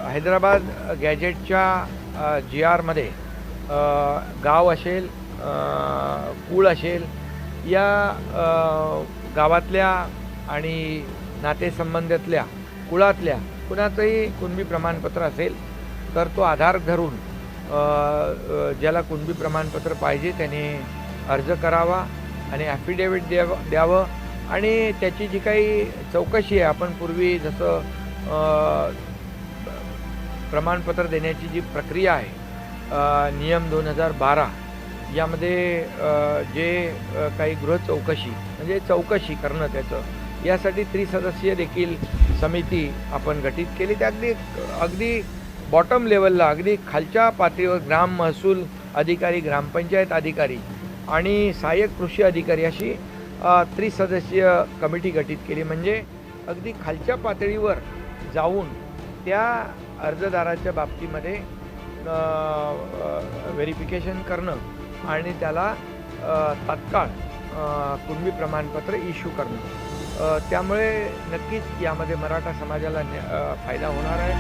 हैदराबाद गॅजेटच्या जी आरमध्ये गाव असेल, कुळ असेल, या गावातल्या आणि नातेसंबंधातल्या कुळातल्या कुणाचंही कुणबी प्रमाणपत्र असेल तर तो आधार धरून ज्याला कुणबी प्रमाणपत्र पाहिजे त्याने अर्ज करावा आणि ॲफिडेविट द्यावं आणि त्याची जी काही चौकशी आहे, आपण पूर्वी जसं प्रमाणपत्र देण्याची जी प्रक्रिया आहे नियम 2012 यामध्ये जे काही गृह चौकशी म्हणजे चौकशी करणं त्याचं यासाठी त्रिसदस्यीय देखील समिती आपण गठीत केली. त्या अगदी बॉटम लेवलला अगदी खालच्या पातळीवर ग्राम महसूल अधिकारी, ग्रामपंचायत अधिकारी आणि सहाय्यक कृषी अधिकारी अशी त्रिसदस्यीय कमिटी गठीत केली. म्हणजे अगदी खालच्या पातळीवर जाऊन त्या अर्जदाराच्या बाबतीमध्ये व्हेरिफिकेशन करणं आणि त्याला तात्काळ कुणबी प्रमाणपत्र इश्यू करणं. त्यामुळे नक्कीच यामध्ये मराठा समाजाला फायदा होणार आहे.